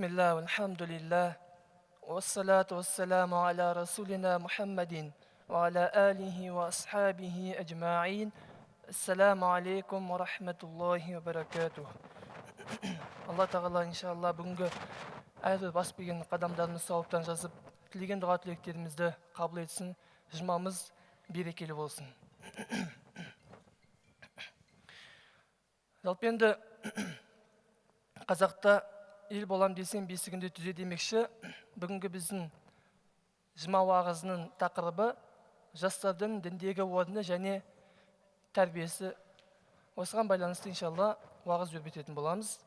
Bismillah, elhamdülillah, ve salatu ve selamu ala Resulina Muhammedin ve ala alihi ve ashabihi ecma'in. Esselamu aleykum ve rahmetullahi ve berekatuh. Allah Teala inşallah бүгінгі әрбір бас берген қадамдарымыз сауаптан жазып, тілеген дұға тілектерімізді қабыл етсін, жұмамыз берекелі болсын. Жалпы енді қазақта ел болам десем бесігінде түзе демекші, бүгінгі біздің жұма уағызының тақырыбы жастардың діндегі орны және тәрбиесі. Осыған байланысты иншалла уағыз өрбететін боламыз.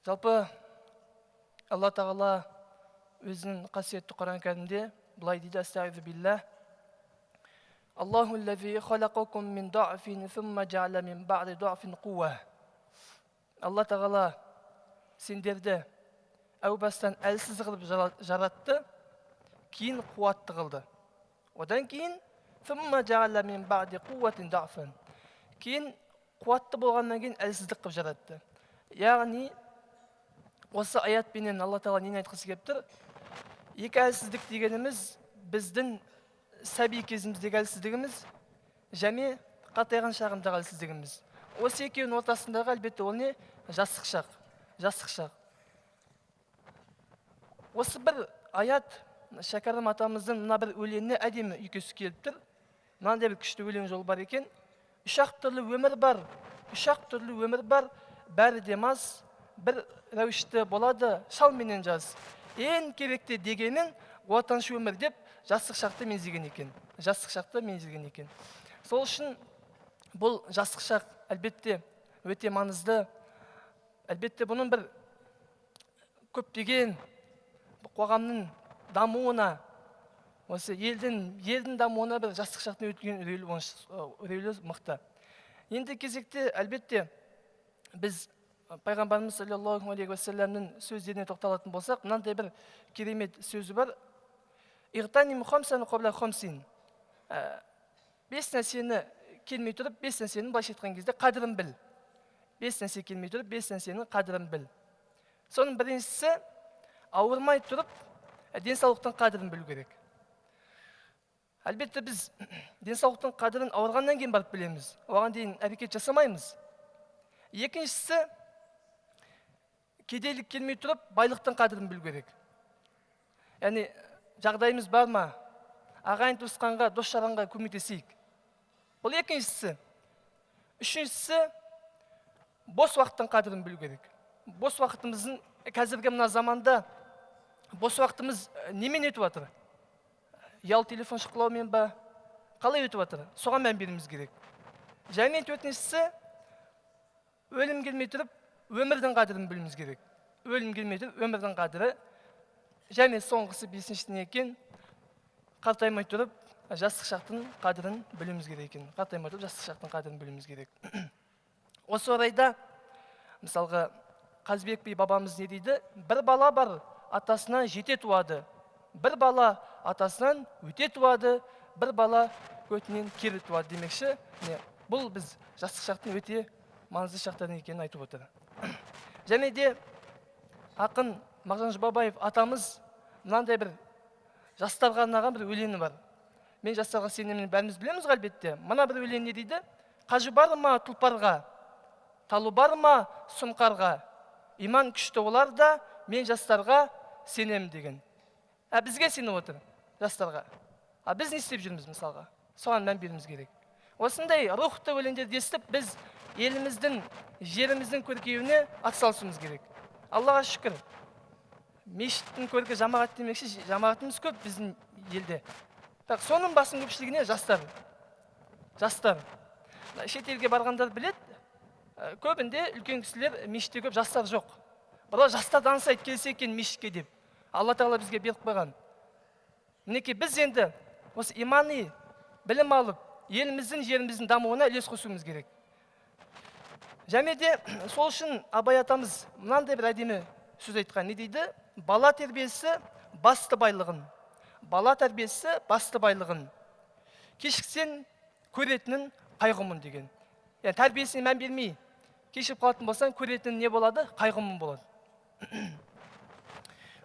Жалпы Алла Тағала өзінің қасиетті Құран кәрімде былай дейді: Астағфиру биллах. Аллаху лази халақакум мин даъфин сумма жа'ала мин ба'ди даъфин қуа. Алла Тағала сендерді әу бастан әлсіз қылып жаратты, кейін қуатты қылды. Одан кейін сумма жа'ала мин ба'ди қуатин даъфин. Кейін қуатты болғаннан кейін әлсіздік қылып жаратты. Яғни осы аятпенен Алла Тағала нені айтқысы келіп тұр? Екі әлсіздік дегеніміз біздің сәби кезіміздегі әлсіздігіміз және қатайған шағындағы әлсіздігіміз. Осы екеуінің ортасындағы әлбетте ол не? Жастық шақ. Осы бір аят Шәкәрім атамыздың мына бір өлеңіне әдемі үйкесі келіп тұр. Мынандай бір күшті өлең жол бар екен. Үш ақ түрлі өмір бар, бәрі демас, бір рәуішті болады, шал менен жаз. Ең керекті дегенің отаншы өмір деп жастық шақты меңзеген екен. Сол үшін бұл жастық шақ әлбетте өте маңызды. Әлбетте бұның бір көптеген қоғамның дамуына, осы елдің дамуына бір жастық шақтың өткен үрейлі мықты. Енді кезекте әлбетте біз Пайғамбарымыз саллаллаху алейхи ва саллямның сөздеріне тоқталатын болсақ, мынандай бір керемет сөзі бар: Иғтаним хамсан қабла хамсин. Бес нәрсені келмей тұрып, бес нәрсенің былайша айтқан кезде қадірін біл. Бес нәрсе келмей тұрып, бес нәрсенің қадірін біл. Соның біріншісі, ауырмай тұрып, денсаулықтың қадірін білу керек. Әлбетте біз денсаулықтың қадірін ауырғаннан кейін барып білеміз. Оған дейін әрекет жасамаймыз. Екіншісі, кедейлік келмей тұрып, байлықтың қадірін білу керек. Яғни жағдайымыз бар ма? Ағайын туысқанға, дос-жаранға көмектесейік. Бұл екіншісі. Үшіншісі, бос уақыттың қадірін білу керек. Бос уақытымыздың қазіргі мына заманда бос уақытымыз немен өтіп жатыр? Ял телефон шыққылаумен ба? Қалай өтіп жатыр? Соған мән беруіміз керек. Және төртіншісі, өлім келмей тұрып, өмірдің қадірін білуіміз керек. Өлім келмей тұрып, өмірдің қадірі. Және соңғысы бесіншісіне екен, қартаймай тұрып, жастық шақтың қадірін білуіміз керек. Осы орайда, мысалға, Қазбек би бабамыз не дейді? Бір бала бар, атасынан жете туады. Бір бала атасынан өте туады, бір бала көтінен кері туады демекші. Бұл біз жастық шақтың өте маңызды шақтардың екенін айтып отыр. Және де ақын Мағжан Жұмабаев атамыз мынандай бір жастарға арнаған бір өлеңі бар. Мен жастарға сенемін, бәріміз білеміз әлбетте. Мына бір өлең не дейді? Қажы бар ма тұлпарға, талу бар ма сұңқарға, иман күшті олар да, мен жастарға сенемін деген. Бізге сеніп отыр, жастарға. Біз не істеп жүрміз мысалға? Соған мән беруіміз керек. Осындай рухты өлеңдерді естіп, біз еліміздің, жеріміздің көркеюіне атсалысуымыз керек. Аллаға шүкір. Мешіттің көркі жамағат демекші, жамағатымыз көп біздің елде. Соның басым көпшілігіне жастар. Шетелге барғандар білет, көбінде үлкен кісілер мешітте көп, жастар жоқ. Бұлар жастар танысайды, келсе екен мешітке деп. Алла Тағала бізге беріп қойған. Мінекей біз енді осы имани білім алып, еліміздің, жеріміздің дамуына үлес қосуымыз керек. Және де сол үшін Абай атамыз мынандай бір әдемі сөз айтқан. Не дейді? Бала тәрбиесі басты байлығын. Кешіксен көретінін қайғымын деген. Тәрбиесіне мән бермей, кешіп қалатын болсаң, көретін не болады? Қайғымын болады.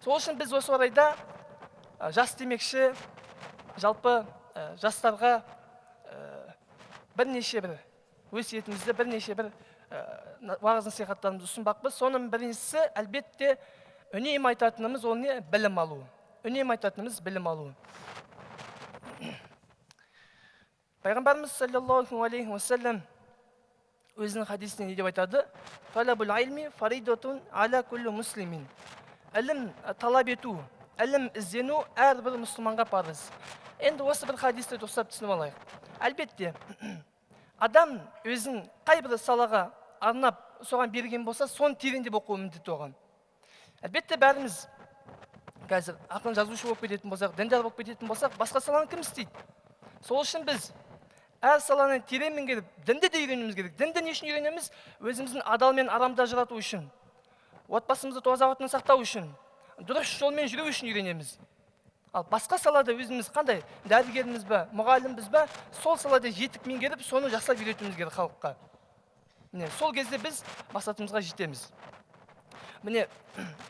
Сол үшін біз осы орайда жас демекші, жалпы жастарға бірнеше бір өсиетімізді, бірнеше бір уағыз насихаттарымызды ұсынбақпыз. Соның біріншісі, әлбетте, үнемі айтатынымыз ол не? Білім алу. Үнемі айтатынымыз білім алу. Пайғамбарымыз саллаллаху алейхи уассалам өзінің хадисінде не деп айтады? Талабул илми фаридатун аля кулли муслимин. Ілім талап ету, ілім іздену әрбір мұсылманға парыз. Енді осы бір хадисті тоқтап түсініп алайық. Әлбетте, адам өзін қай бір салаға арнап соған берген болса, соны тереңдеп оқуы міндетті оған. Әлбетте, бәріміз қазір ақын жазушы болып кететін болсақ, діндар болып кететін болсақ, басқа саланы кім істейді? Сол үшін біз әр саланы терең меңгеріп, дінді де үйренуіміз керек. Дінді не үшін үйренеміз? Өзіміздің адал мен арамда ажырату үшін, отбасымызды таза-ауатынан сақтау үшін, дұрыс жолмен жүру үшін үйренеміз. Ал басқа салада өзіміз қандай? Дәрігеріміз бе, мұғалімбіз бе? Сол салада жетік меңгеріп, соны жақсылап үйретуіміз керек халыққа. Міне, сол кезде біз мақсатымызға жетеміз. Міне,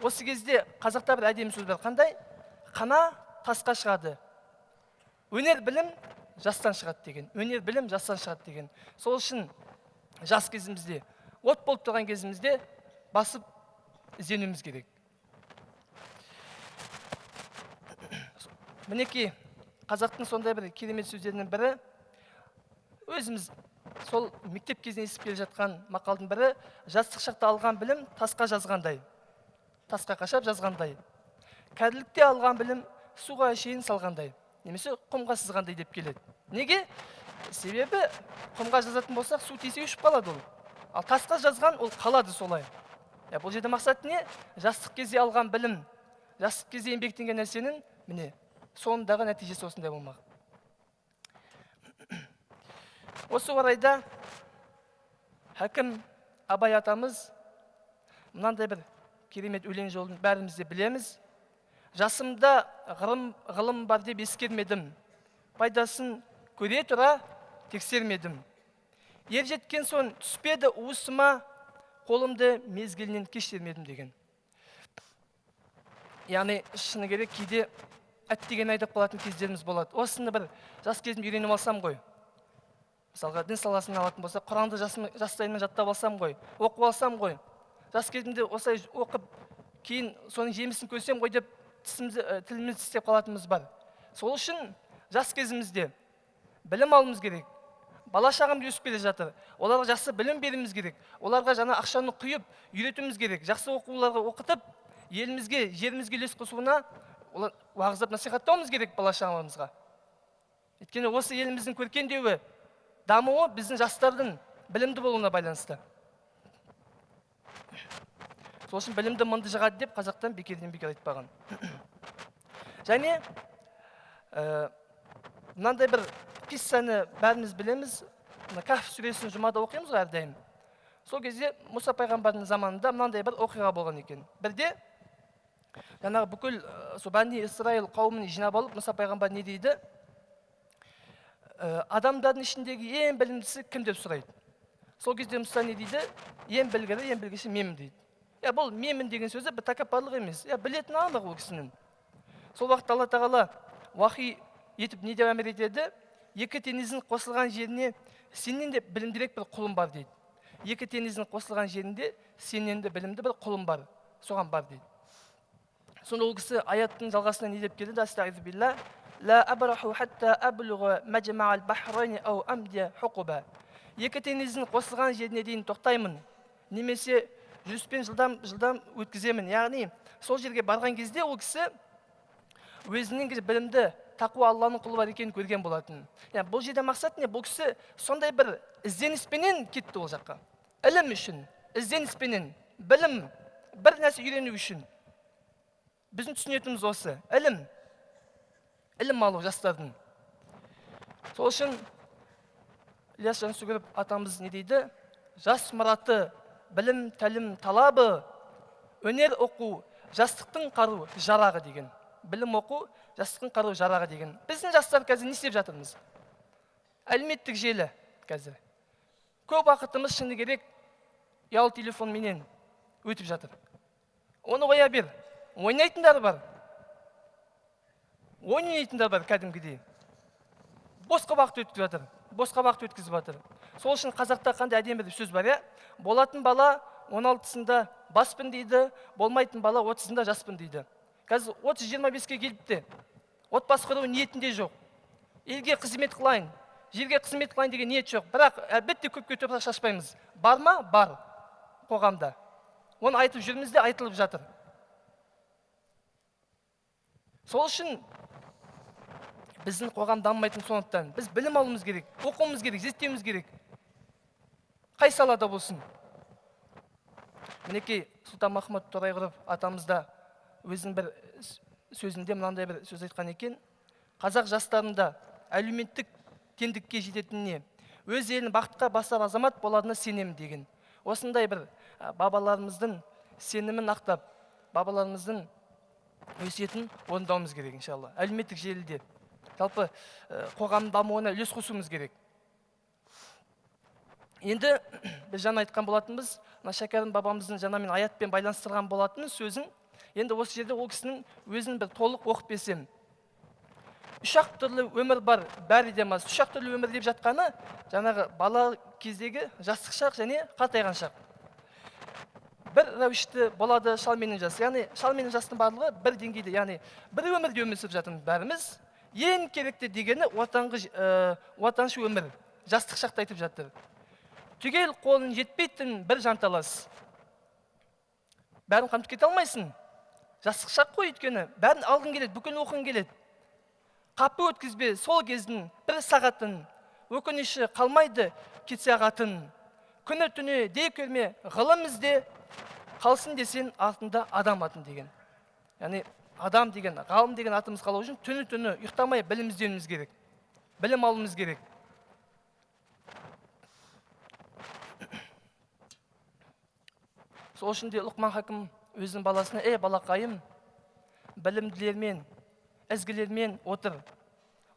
осы кезде қазақта бір әдемі сөз бар. Қандай? Қана тасқа шығады. Өнер білім жастан шығады деген. Өнер білім жастан шығады деген. Сол үшін жас кезімізде, от болып тұрған кезімізде басып ізденуіміз керек. Мінекей, қазақтың сондай бір керемет сөздерінің бірі, өзіміз сол мектеп кезінде естіп келе жатқан мақалдың бірі, жастық шақта алған білім тасқа жазғандай, тасқа қашап жазғандай. Кәрілікте алған білім суға шейін салғандай, немесе құмға сызғандай деп келеді. Неге? Себебі құмға жазатын болсақ, су тисе ұшып қалады ол. Ал тасқа жазған ол қалады солай. Бұл жерде мақсат не? Жастық кезде алған білім, жастық кезде еңбектенген нәрсенің, міне, соңындағы нәтижесі осындай болмақ. Осы орайда Хакім Абай атамыз мынандай бір керемет өлең жолын бәріміз де білеміз. Жасымда ғылым бар деп ескермедім, пайдасын көре тұра тексермедім. Ер жеткен соң түспеді уысыма, қолымды мезгілінен кештермедім деген. Яғни шыны керек кейде әттеген айдап қалатын кездеріміз болады. Осыны бір жас кезімде үйреніп алсам ғой. Мысалға, дін саласын алатын болса, Құранды жастайымнан жаттап алсам ғой, оқып алсам ғой. Жас кезімде осылай оқып, кейін соның жемісін көрсем ғой деп тіліміз тістеп қалатынымыз бар. Сол үшін жас кезімізде білім алуымыз керек. Бала шағам өсіп келе жатыр. Оларға жақсы білім беруіміз керек. Оларға жаңа ақшаны құйып, үйретуіміз керек. Жақсы оқуларға оқытып, елімізге, жерімізге үлес қосуына уағыздап насихаттауымыз керек бала шағамызға. Өйткені осы еліміздің көркендеуі, дамуы біздің жастардың білімді болуына байланысты. Сол үшін білімді мыңды жығады деп қазақтан бекерден бекер айтпаған. Және мынандай бір қиссаны бәріміз білеміз. Каф сүресін жұмада оқимыз ғой әрдайым. Сол кезде Мұса пайғамбардың заманында мынандай бір оқиға болған екен. Бірде жаңағы бүкіл Бани Исраил қауымын жинап алып, Мұса пайғамбар не дейді? Адамдардың ішіндегі ең білімдісі кім деп сұрайды. Сол кезде Мұса не дейді? Ең білгірі, ең білгіші менмін дейді. Бұл менмін деген сөзі бір тәкаппарлық емес. Білетін анық ол кісінің. Сол уақытта Алла тағала уахи етіп не деп әмір етеді? Екі теңіздің қосылған жеріне сенен де білімдірек бір құлым бар дейді. Екі теңіздің қосылған жерінде сенен де білімді бір құлым бар. Соған бар дейді. Сонда ол кісі аяттың жалғасына не деп келді? Астағфиру билла. Ла абраху хатта аблуға мәжмәл бахрайни ау амдия хуқуба. Екі теңіздің қосылған жеріне дейін тоқтаймын. Немесе жүзбен жылдам өткіземін. Яғни сол жерге барған кезде ол кісі өзінің білімді, тақуа Алланың құлы бар екенін көрген болатын. Бұл жерде мақсат не? Бұл кісі сондай бір ізденіспенен кетті ол жаққа. Ілім үшін, ізденіспенен, білім, бір нәрсе үйрену үшін. Біздің түсінетіміз осы. Ілім алу жастардың. Сол үшін Ілияс Жансүгіров атамыз не дейді? Жас мұраты, білім, тәлім, талабы, өнер оқу, жастықтың қару жарағы деген. Білім оқу, жастықтың қару жарағы деген. Біздің жастар қазір не істеп жатырмыз? Әлеуметтік желі қазір. Көп уақытымыз шыны керек ұялы телефонменен өтіп жатыр. Оны қоя бер. Ойнайтындар бар. Ойнайтындар бар кәдімгідей. Босқа уақыт өткізіп жатыр. Босқа уақыт өткізіп жатыр. Сол үшін қазақта қандай әдемі бір сөз бар, иә? Болатын бала 16-сында баспын дейді, болмайтын бала 30-сында жаспын дейді. Қазір 30-25-ке келіпті. Отбасы құру ниетінде жоқ. Елге қызмет қылайын, жерге қызмет қылайын деген ниет жоқ. Бірақ әлбетте көпке топырақ шашпаймыз. Бар ма? Бар. Қоғамда. Оны айтып жүрміз де айтылып жатыр. Сол үшін біздің қоғам дамымайтын, сондықтан біз білім алуымыз керек, оқуымыз керек, зерттеуіміз керек. Қай салада болсын. Мінекей Сұлтанмахмұт Торайғыров атамызда өзінің бір сөзінде мынандай бір сөз айтқан екен. Қазақ жастарында әлеуметтік теңдікке жететініне, өз елін бақытқа басар азамат боларына сенемін деген. Осындай бір бабаларымыздың сенімін ақтап, бабаларымыздың өсиетін орындауымыз керек, иншалла. Әлеуметтік желіде жалпы қоғам дамуына үлес қосуымыз керек. Енді біз жаңа айтқан болатынбыз, Шәкәрім бабамыздың жаңа мен аятпен байланыстырған болатын сөзін. Енді осы жерде ол кісінің өзін бір толық оқып берсем. Үш-ақ түрлі өмір бар, бәрі де мас. Үш-ақ түрлі өмір деп жатқаны, жаңағы бала кездегі жастық шақ және қартайған шақ. Бір рәуішті болады шал менен жас. Яғни шал менен жастың барлығы бір деңгейде, яғни бір өмірде өмір сүріп жатырмыз бәріміз. Ең керекті дегені отаншы өмір, жастық шақты айтып жатыр. Түгел қолын жетпейтін бір жанталас. Бәрін қамтып кете алмайсың. Жастық шақ қой, өйткені бәрін алғың келеді, бүкіл оқың келеді. Қапы өткізбе сол кездің бір сағатын, өкініші қалмайды кетсе ағатын. Күні түні дей көрме ғылым ізде, қалсын десен артында адам атын деген. Яғни адам деген, ғалым деген атымыз қалау үшін түні ұйықтамай білім іздеуіміз керек. Білім алуымыз керек. Сол үшін де Лұқман Хакім өзінің баласына: балақайым, білімділермен, ізгілермен отыр.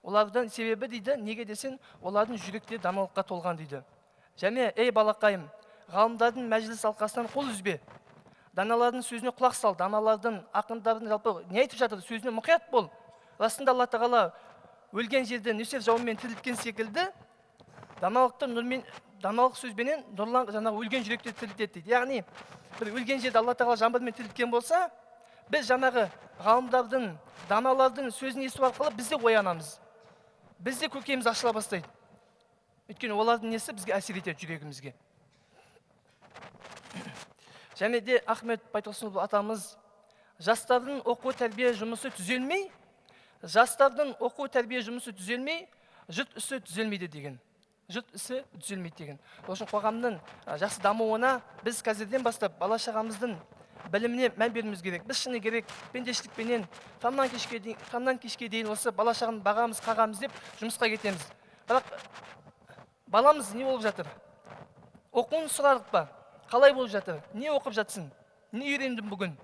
Олардың себебі дейді, неге десен, олардың жүректері даналыққа толған дейді. Және балақайым, ғалымдардың мәжіліс алқасынан қол үзбе. Даналардың сөзіне құлақ сал, даналардың, ақындардың жалпы не айтып жатыр, сөзіне мұқият бол. Расында Алла Тағала өлген жерде нөсер жауынмен тірілткен секілді, даналық сөзбенен жаңағы өлген жүректе тірілтеді дейді. Яғни бір өлген жерде Алла Тағала жаңбырмен тірілткен болса, біз жаңағы ғалымдардың, даналардың сөзін есту арқылы біз де оянамыз. Біз де көкейіміз ашыла бастайды. Өйткені олардың несі бізге әсер етеді жүрегімізге. Және де Ахмет Байтұрсынұлы атамыз: жастардың оқу тәрбие жұмысы түзелмей, жұрт ісі түзелмейді деген. Жұрт ісі түзелмейді деген. Ол үшін қоғамның жақсы дамуына біз қазірден бастап бала шағамыздың біліміне мән беруіміз керек. Біз шыны керек пендешілікпенен таңнан кешке дейін осы бала шағаны бағамыз, қағамыз деп жұмысқа кетеміз. Бірақ баламыз не болып жатыр? Оқуын сұрадық па? Қалай болып жатыр? Не оқып жатсың? Не үйрендің бүгін?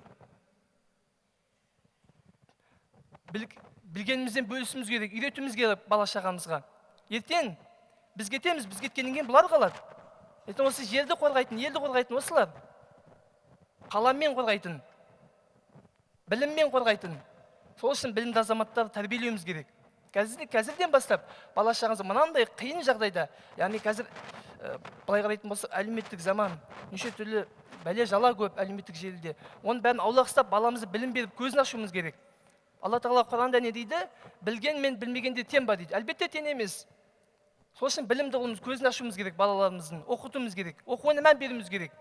Білгенімізден бөлісіміз керек, үйретуіміз керек бала шағамызға. Ертең біз кетеміз, біз кеткеннен кейін бұлар қалады. Ертең осы жерді қорғайтын, елді қорғайтын осылар. Қаламмен қорғайтын, біліммен қорғайтын. Сол үшін білімді азаматтар тәрбиелеуіміз керек. Қазірден бастап бала шағамызды мынандай қиын жағдайда, яғни қазір былай қарайтын болса, әлеуметтік заман, неше түрлі бәле жала көп әлеуметтік желіде. Оның бәрін аулақ ұстап, баламызды білім беріп, көзін ашуымыз керек. Алла Тағала Құранда не дейді? Білген мен білмегенде тең ба дейді. Әлбетте тең емес. Сол үшін білімді қылуымыз, көзін ашуымыз керек балаларымыздың, оқытуымыз керек, оқуына мән беруіміз керек.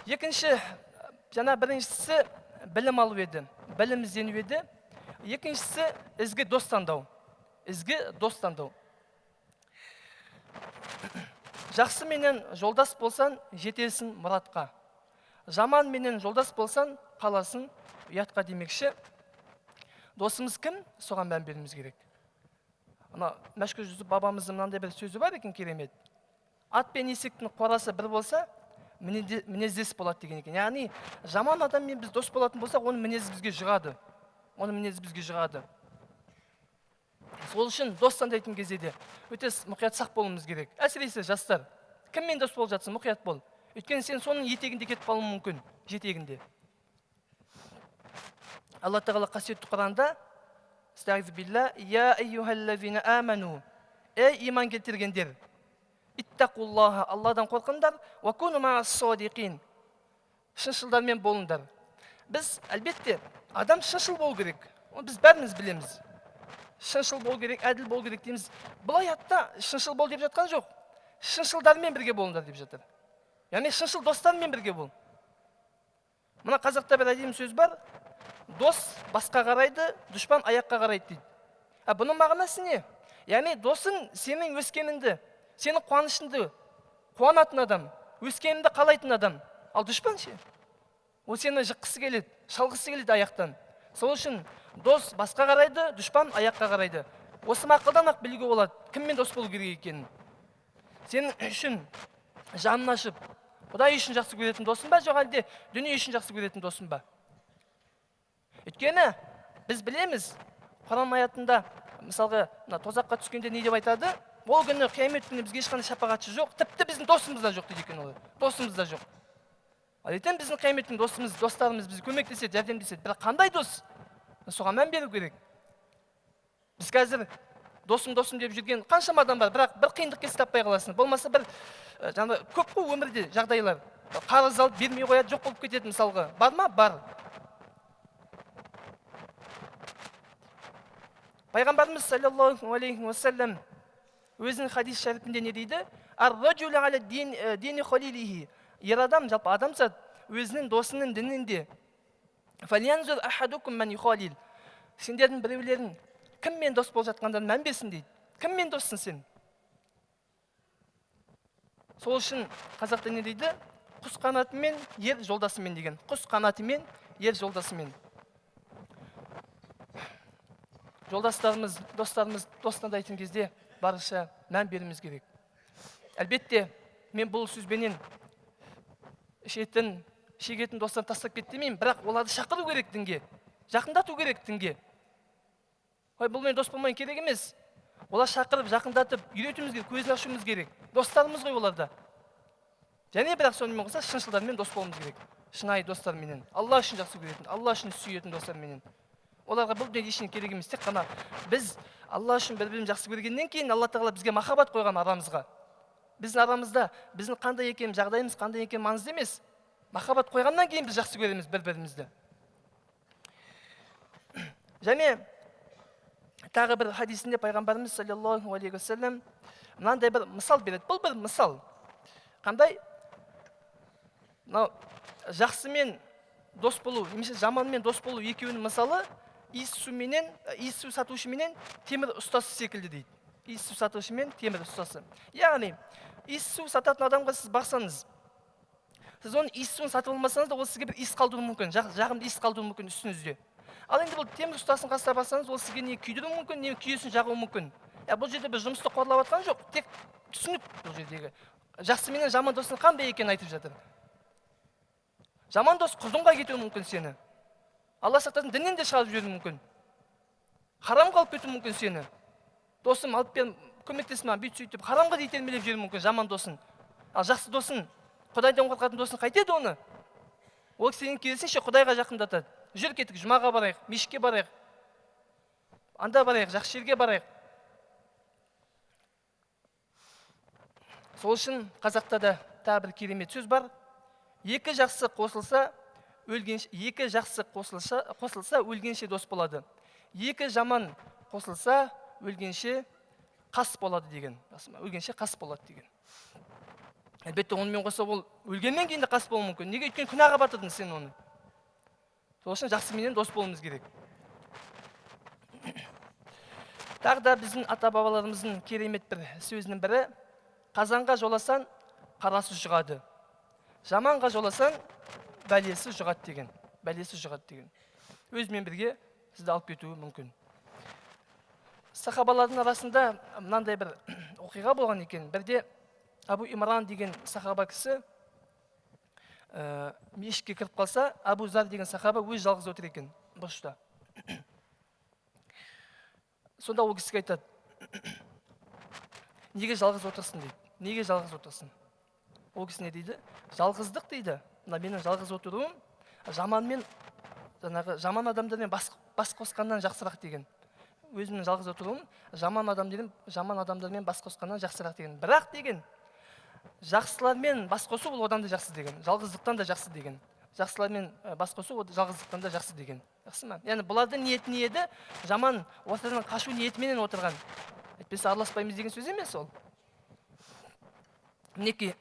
Екінші, біріншісі білім алу еді, білім іздену еді. Екіншісі ізгі дос таңдау. Ізгі дос таңдау. Жақсы менен жолдас болсан, жетесің мұратқа. Жаман менен жолдас болсан, қаласың ұятқа демекші. Досымыз кім? Соған мән беруіміз керек. Мәшһүр Жүсіп бабамыздың мынандай бір сөзі бар екен, керемет. Ат пен есектің қорасы бір болса, мінездес болады деген екен. Яғни, жаман адаммен біз дос болатын болсақ, оның мінезі бізге жұғады. Сол үшін дос таңдайтын кезде де өте мұқият сақ болуымыз керек. Әсіресе жастар, кіммен дос болып жатсың, мұқият бол. Өйткені сен соның етегінде кетіп қалуың мүмкін, жетегінде. Алла тағала қасиетті Құранда Стағфирулла, я айюхаллазина аману, ей иман келтіргендер, иттақуллаха, Алладан қорқыңдар, ва куну мa'ас-садиқин, шыншылдармен болыңдар. Біз әлбетте адам шыншыл болу керек. Біз бәріміз білеміз. Шыншыл болу керек, әділ болу керек дейміз. Бұл аятта шыншыл бол деп жатқан жоқ. Шыншылдармен бірге болыңдар деп жатыр. Яғни шыншыл достармен бірге бол. Мына қазақта бір әдемі сөз бар. Дос басқа қарайды, дұшпан аяққа қарайды дейді. Бұның мағынасы не? Яғни досың сенің өскеніңді, сенің қуанышыңды қуанатын адам, өскеніңді қалайтын адам. Ал дұшпан ше? Ол сені жыққысы келеді, шалғысы келеді аяқтан. Сол үшін дос басқа қарайды, дұшпан аяққа қарайды. Осы мақалдан ақ білуге болады, кіммен дос болу керек екенін. Сенің үшін жанын ашып, Құдай үшін жақсы көретін досың ба, жоқ әлде дүние үшін жақсы көретін досың ба? Өйткені біз білеміз, Құран аятында, мысалға, тозаққа түскенде не деп айтады? Ол күні қиямет күні бізге ешқандай шапағатшы жоқ, тіпті біздің досымыз да жоқ дейді екен ол. Досымыз да жоқ. Ал ертең біздің қияметтің досымыз, достарымыз бізге көмектеседі, жәрдемдеседі. Бірақ қандай дос? Соған мән беру керек. Біз қазір досым деп жүрген қаншама адам бар, бірақ бір қиындық келсе таппай қаласың. Болмаса бір көп қой өмірде жағдайлар. Қарыз алып бермей қояды, жоқ болып кетеді мысалға. Бар ма? Бар. Пайғамбарымыз саллаллаху алейхи уассалам өзінің хадис шәріпінде не дейді? Ар-раджулу аля дини халилихи. Ер адам, жалпы адамзат өзінің досының дінінде. Фалянзур ахадукум ман юхалил. Сендердің біреулерің кіммен дос болып жатқандан мән берсін дейді. Кіммен доссың сен? Сол үшін қазақта не дейді? Құс қанатымен, ер жолдасымен деген. Құс қанатымен, ер жолдасымен. Жолдастарымыз, достарымыз дос таңдайтын кезде барынша мән беруіміз керек. Әлбетте, мен бұл сөзбенен шегетін достарын тастап кет демеймін, бірақ оларды шақыру керек дінге, жақындату керек дінге. Бұл мен дос болмайын керек емес. Олар шақырып, жақындатып, үйретуіміз керек, көзін ашуымыз керек. Достарымыз ғой оларда. Және бірақ сонымен қоса шыншылдармен дос болуымыз керек. Шынайы достарменен, Алла үшін жақсы көретін, Алла үшін сүйетін достарменен. Оларға бұл дүние ештеңе керек емес, тек қана біз Алла үшін бір-бірімізді жақсы көргеннен кейін Алла тағала бізге махаббат қойған арамызға. Біздің арамызда біздің қандай екеніміз, жағдайымыз қандай екені маңызды емес. Махаббат қойғаннан кейін біз жақсы көреміз бір-бірімізді. Және тағы бір хадисінде пайғамбарымыз саллаллаху алейхи уассалам мынандай бір мысал береді. Бұл бір мысал. Қандай? Жақсымен дос болу, немесе жаманмен дос болу екеуінің мысалы иіссу сатушы менен темір ұстасы секілді дейді. Иіссу сатушы мен темір ұстасы. Яғни, иіссу сататын адамға сіз барсаңыз, сіз оның иіссуын сатып алмасаңыз да, ол сізге бір иіс қалдыруы мүмкін, жағымды иіс қалдыруы мүмкін үстіңізде. Ал енді бұл темір ұстасын қастап барсаңыз, ол сізге не күйдіруі мүмкін, не күйесін жағуы мүмкін. Бұл жерде біз жұмысты қорлап жатқан жоқ, тек түсінік бұл жердегі. Жақсы менен жаман достың қандай екенін айтып жатыр. Жаман дос құрдымға кетуі мүмкін сені. Алла сақтасын, діннен де шығарып жіберуі мүмкін. Харамға алып кетуі мүмкін сені. Досым алып бер, көмектес маған, бүйт сөйтіп, харамға да итермелеп жіберуі мүмкін жаман досын. Ал жақсы досын, Құдайдан қорқатын досын қайтеді оны? Ол сенің керісінше Құдайға жақындатады. Жүр кетік, жұмаға барайық, мешітке барайық, анда барайық, жақсы жерге барайық. Сол үшін қазақта да тағы бір керемет сөз бар. Екі жақсы қосылса, өлгенше дос болады. Екі жаман қосылса, өлгенше қас болады деген. Өлгенше қас болады деген. Әлбетте онымен қоса ол өлгеннен кейін де қас болуы мүмкін. Неге? Өйткені күнәға батырдың сен оны. Сол үшін жақсыменен дос болуымыз керек. Тағы да біздің ата-бабаларымыздың керемет бір сөзінің бірі: қазанға жоласан, қарасы жұғады. Жаманға жоласан, бәлесі жұғады деген. Бәлесі жұғады деген. Өзімен бірге сізді алып кетуі мүмкін. Сахабалардың арасында мынандай бір оқиға болған екен. Бірде Абу Имран деген сахаба кісі мешітке кіріп қалса, Абу Зар деген сахаба өз жалғыз отыр екен бұрышта. Сонда ол кісіге айтады, неге жалғыз отырсың дейді. Неге жалғыз отырсың? Ол кісі не дейді? Жалғыздық дейді. Мына менің жалғыз отыруым жаман адамдармен бас қосқаннан жақсырақ деген. Өзімнің жалғыз отыруым жаман адамдармен бас қосқаннан жақсырақ деген. Бірақ деген, жақсылармен бас қосу ол одан да жақсы деген. Жалғыздықтан да жақсы деген. Жақсылармен бас қосу ол жалғыздықтан да жақсы деген. Жақсы ма? Яғни бұлардың ниеті не еді? Жаман ортадан қашу ниетіменен отырған. Әйтпесе араласпаймыз деген сөз емес ол. Мінекей,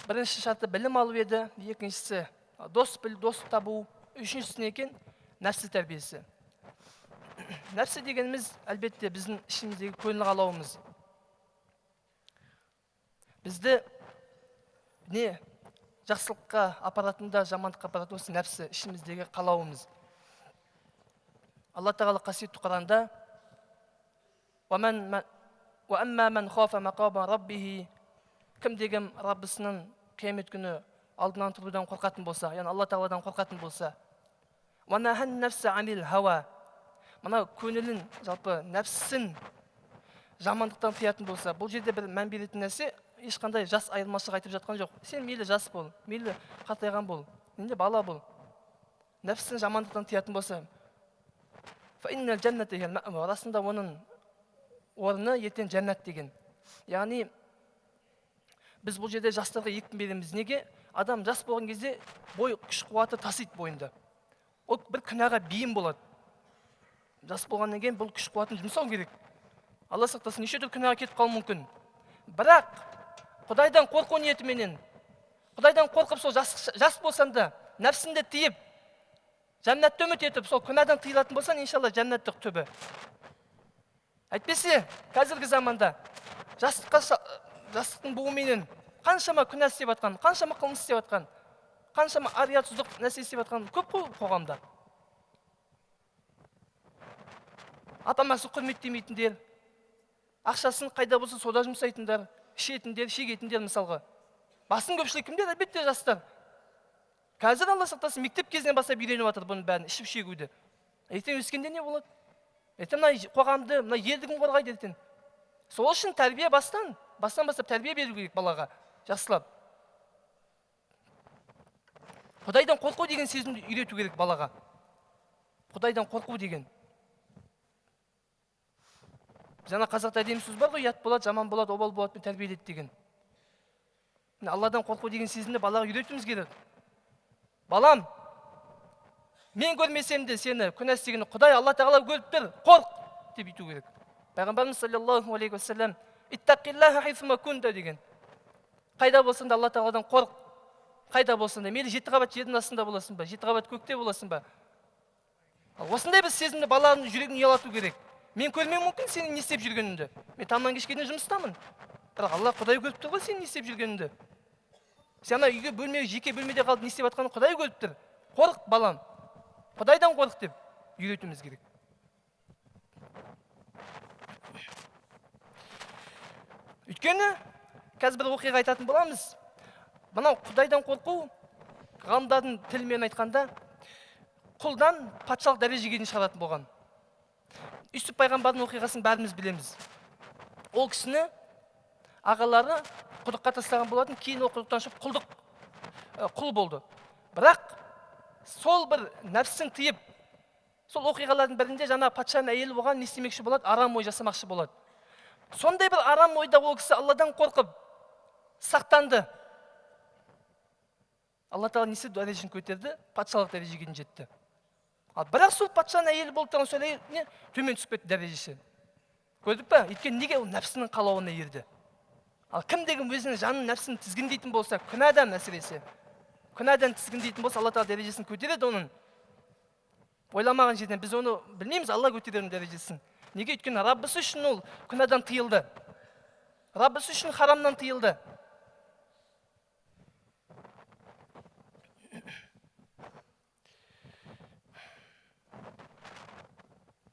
бірінші шарты білім алу еді, екіншісі дос табу, үшіншісі не екен? Нәпсі тәрбиесі. Нәпсі дегеніміз әлбетте біздің ішіміздегі көңіл қалауымыз. Бізді не жақсылыққа апаратында, жамандыққа апаратын осы нәпсі, ішіміздегі қалауымыз. Алла Тағала қасиетті Құранда وَأَمَّا مَنْ خَافَ مَقَامَ رَبِّهِ кім деген Раббысының қиямет күні алдынан тұрудан қорқатын болса, яғни Алла Тағаладан қорқатын болса, وَنَهَى النَّفْسَ عَنِ الْهَوَى мына көңілін, жалпы нәпсісін жамандықтан тыятын болса, бұл жерде бір мән беретін нәрсе, ешқандай жас айырмашылық айтып жатқан жоқ. Сен мейлі жас бол, мейлі қартайған бол, мейлі бала бол. Нәпсісін жамандықтан тыятын болса, فَإِنَّ الْجَنَّةَ هِيَ الْمَأْوَى расында оның орны ертең жәннат деген. Яғни біз бұл жерде жастарға екпін береміз. Неге? Адам жас болған кезде бой күш қуаты тасиды бойында. Ол бір күнәға бейім болады. Жас болғаннан кейін бұл күш қуатын жұмсау керек. Алла сақтасын, неше түрлі күнәға кетіп қалуы мүмкін. Бірақ Құдайдан қорқу ниетіменен, Құдайдан қорқып сол жас болсаң да нәпсіңді тиіп, жәннатты үміт етіп, сол күнәдан тыйылатын болсаң, иншалла жәннаттық түбі. Әйтпесе, қазіргі заманда жастықтың буымен қаншама күнә істеп жатқан, қаншама қылмыс істеп жатқан, қаншама ариятсыздық нәрсе істеп жатқан көп қой қоғамда. Ата-анасын құрметтемейтіндер, ақшасын қайда болса сода жұмсайтындар, ішетіндер, шегетіндер мысалға. Басын көпшілік кімдер? Әлбетте жастар. Қазір Алла сақтасын, мектеп кезінен бастап үйреніп жатыр бұның бәрін, ішіп шегуді. Ертең өскенде не болады? Ертең мына қоғамды, мына елді кім қорғайды ертең? Сол үшін тәрбие бастан бастап тәрбие беру керек балаға, жақсылап. Құдайдан қорқу деген сезімді үйрету керек балаға. Құдайдан қорқу деген. Жаңа қазақта әдемі сөз бар ғой, ұят болады, жаман болады, обал болады, тәрбиеледі деген. Алладан қорқу деген сезімді балаға үйретуіміз керек. Балам, мен көрмесем де сені күнә істегенді Құдай Алла Тағала көріп тұр, қорқ деп айту керек. Пайғамбарымыз саллаллаху алейхи уассалам иттақиллаха хайсума кунта деген. Қайда болсаң да Алла Тағаладан қорқ. Қайда болсаң да, мейлі 7 қабат жердің астында боласың ба, 7 қабат көкте боласың ба. Осындай біз сезімді баланың жүрегін ұялату керек. Мен көрмеуім мүмкін сенің не істеп жүргеніңді. Мен таңнан кешке дейін жұмыстамын. Бірақ Алла Құдай көріп тұр ғой сенің не істеп жүргеніңді. Сен ана үйге жеке бөлмеде қалып не істеп жатқанын Құдай көріп тұр. Қорық балам. Құдайдан қорық деп үйретуіміз керек. Өйткені қазір бір оқиға айтатын боламыз. Мынау Құдайдан қорқу, ғалымдардың тілімен айтқанда, құлдан патшалық дәрежеге дейін шығаратын болған. Юсуп пайғамбардың оқиғасын бәріміз білеміз. Ол кісіні ағалары құдыққа тастаған болатын, кейін ол құдықтан шығып құл болды. Бірақ сол бір нәпсін тыйып, сол оқиғалардың бірінде жаңа патшаның әйелі болған не істемекші болады? Арам ой жасамақшы болады. Сондай бір арам ойда ол кісі Алладан қорқып сақтанды. Алла Тағала несі дәрежесін көтерді, патшалық дәрежеге жетті. Бірақ сол патшаның әйелі болып тұрған сол әйел төмен түсіп кетті дәрежесі. Көрдік пе? Өйткені неге ол нәпсінің қалауына ерді? Ал кім деген өзінің жанын нәпсін тізгіндейтін болса, күнәдан әсіресе, күнәдан тізгіндейтін болса, Алла Тағала дәрежесін көтереді оның. Ойламаған жерден біз оны білмейміз, Алла көтереді дәрежесін. Неге? Өйткені Раббысы үшін ол күнәдан тыйылды. Раббысы үшін харамнан тыйылды.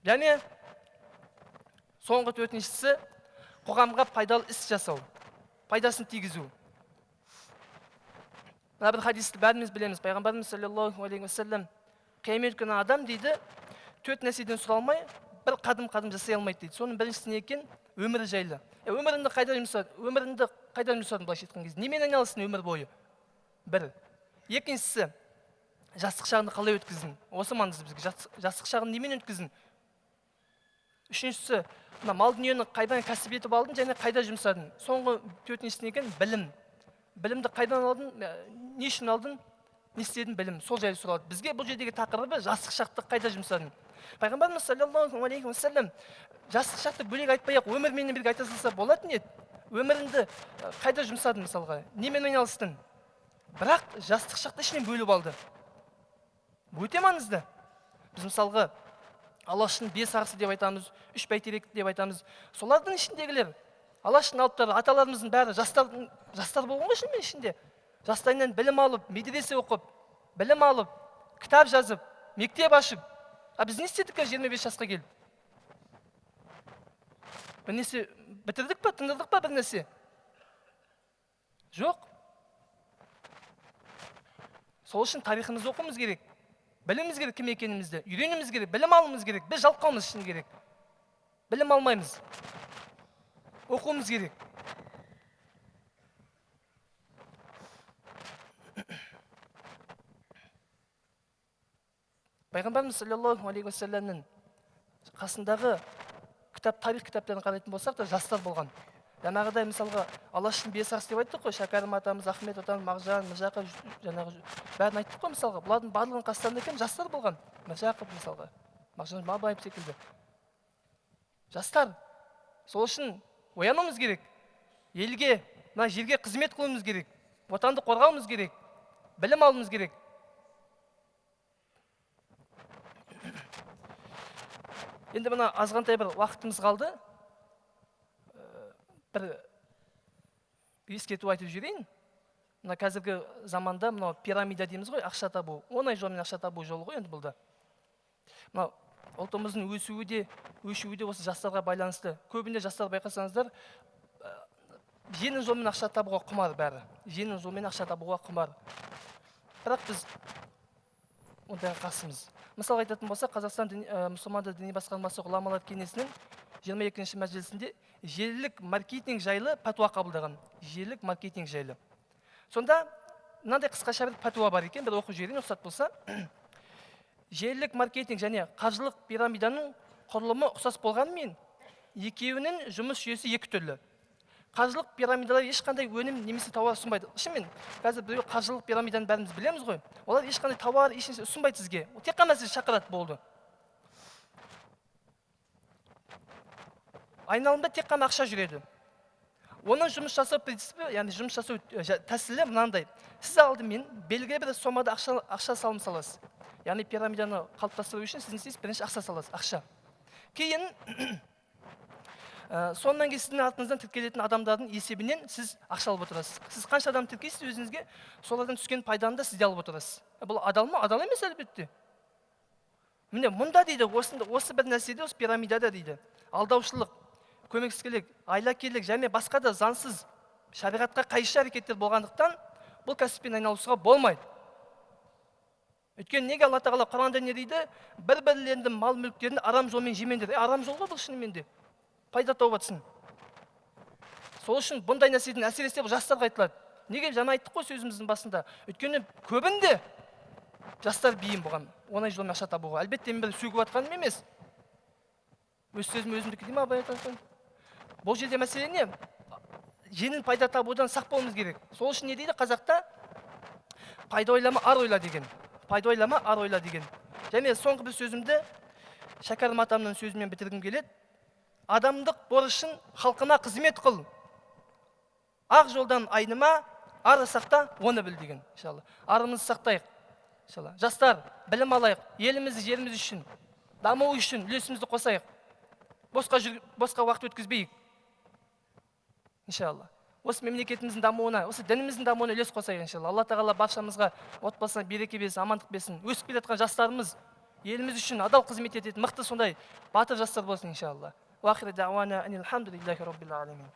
Және соңғы төртіншісі қоғамға пайдалы іс жасау, пайдасын тигізу. Мына бір хадисті бәріміз білеміз. Пайғамбарымыз саллаллаху алейхи уассалам қиямет күні адам дейді, 4 нәрседен сұралмай бір қадым жасай алмайды дейді. Соның біріншісі не екен? Өмірі жайлы. Өміріңді қайда жұмсадың былайша айтқан кезде? Немен айналыстың өмір бойы? Бір. Екіншісі, жастық шағыңды қалай өткіздің? Осы маңызды бізге. Жастық шағын немен өткіздің? Үшіншісі, мал дүниені қайдан кәсіп етіп алдың және қайда жұмсадың? Соңғы төртіншісі не екен? Білім. Білімді қайдан алдың? Не үшін алдың? Не істедің? Білім. Сол жайлы сұралады. Бізге бұл жердегі тақырыбы жастық шақты қайда жұмсадың? Пайғамбарымыз саллаллаху алейхи уассалам жастық шақты бөлек айтпай-ақ өмірменен бірге айта салса болатын еді. Өміріңді қайда жұмсадың мысалға? Немен айналыстың? Бірақ жастық шақты ішінен бөліп алды. Бұл өте маңызды. Біз мысалға Алаштың 5 арысы деп айтамыз, 3 бәйтерек деп айтамыз. Солардың ішіндегілер, Алаштың алыптары, аталарымыздың бәрі жастар болған ғой шынымен ішінде. Жастайынан білім алып, медресе оқып, білім алып, кітап жазып, мектеп ашып. Біз не істедік 25 жасқа келіп? Бір нәрсе бітірдік па, тындырдық па бір нәрсе? Жоқ. Сол үшін тарихымызды оқуымыз керек. Біліміміз керек кім екенімізді, үйренуіміз керек, білім алуымыз керек. Біз жалқаумыз шыны керек. Білім алмаймыз. Оқуымыз керек. Пайғамбарымыз саллаллаху алейхи уассаламның қасындағы тарих кітаптарын қарайтын болсақ та жастар болған. Жаңағыдай мысалға Алаштың 5 арысы деп айттық қой, Шәкәрім атамыз, Ахмет атамыз, Мағжан, Міржақып, жаңағы бәрін айттық қой мысалға. Бұлардың барлығының қастарында екен жастар болған. Міржақып мысалға, Мағжан Бабаев секілді. Жастар. Сол үшін оянуымыз керек. Елге, мына жерге қызмет қылуымыз керек. Отанды қорғауымыз керек. Білім алуымыз керек. Енді мына азғантай бір уақытымыз қалды. Бір ескерту айтып жіберейін. Мына қазіргі заманда мына пирамида дейміз ғой, ақша табу. Оңай жолмен ақша табу жолы ғой енді бұлда. Мына ұлтымыздың өшуі де осы жастарға байланысты. Көбінде жастар байқасаңыздар, жеңіл жолмен ақша табуға құмар бәрі. Жеңіл жолмен ақша табуға құмар. Бірақ біз ондайға қарсымыз. Мысал айтатын болса, Қазақстан мұсылмандар діни басқармасы ғұламалар кеңесінің 22-ші мәжілісінде желілік маркетинг жайлы пәтуа қабылдаған. Желілік маркетинг жайлы. Сонда мынандай қысқаша бір пәтуа бар екен, бір оқып жіберейін, рұқсат болса. Желілік маркетинг және қаржылық пирамиданың құрылымы ұқсас болғанымен, екеуінің жұмыс жүйесі екі түрлі. Қаржылық пирамидалар ешқандай өнім немесе тауар ұсынбайды. Шынымен, қазір біреу қаржылық пирамиданы бәріміз білеміз ғой. Олар ешқандай тауар ұсынбайды сізге. Тек қана сіз шақырады болды. Айналымда тек қана ақша жүреді. Оның жұмыс жасау принципі, яғни жұмыс жасау тәсілі мынандай. Сіз алдымен белгілі бір сомада ақша салым саласыз. Яғни пирамиданы қалыптастыру үшін сіз не істейсіз? Бірінші ақша саласыз, ақша. Кейін сонан кейін сіздің артыңыздан тіркелетін адамдардың есебінен сіз ақша алып отырасыз. Сіз қанша адам тіркейсіз өзіңізге, солардан түскен пайданы да сізде алып отырасыз. Бұл адал ма? Адал емес әлбетте. Міне мұнда дейді, осы бір нәрседе, осы пирамидада дейді. Алдаушылық, көмексіздік, айлакерлік және басқа да заңсыз шариғатқа қайшы әрекеттер болғандықтан бұл кәсіппен айналысуға болмайды. Өйткені неге Алла тағала Құранда не дейді? Бір-бірлерінің мал мүліктерін арам жолмен жемеңдер. Арам жол ғой бұл шынымен де. Пайда тауып жатсын. Сол үшін бұндай нәрседен әсіресе жастарға айтылады. Неге жаңа айттық қой сөзіміздің басында? Өйткені көбінде жастар бейім бұған. Оңай жолмен ақша табуға. Әлбетте мен бір сөгіп жатқаным емес. Өз сөзім өзімдікі дей ме абай айтатын? Бұл жерде мәселе не? Жеңіл пайда табудан сақ болуымыз керек. Сол үшін не дейді қазақта? Пайда ойлама, ар ойла деген. Пайда ойлама, ар ойла деген. Және соңғы бір сөзімді Шәкәрім атамның сөзімен бітіргім келеді. Адамдық борышын халқына қызмет қыл. Ақ жолдан айныма, ары сақта, оны біл деген. Арымызды сақтайық. Жастар, білім алайық. Елімізді, жеріміз үшін, даму үшін үлесімізді қосайық. Босқа уақыт өткізбейік. Иншалла. Осы мемлекетіміздің дамуына, осы дініміздің дамуына үлес қосайық иншалла. Алла тағала баршамызға отбасына береке берсін, амандық берсін. Өсіп келе жатқан жастарымыз еліміз үшін адал қызмет ететін мықты сондай батыр жастар болсын иншалла. Wa akhir da'wana anil hamdulillahi rabbil alamin.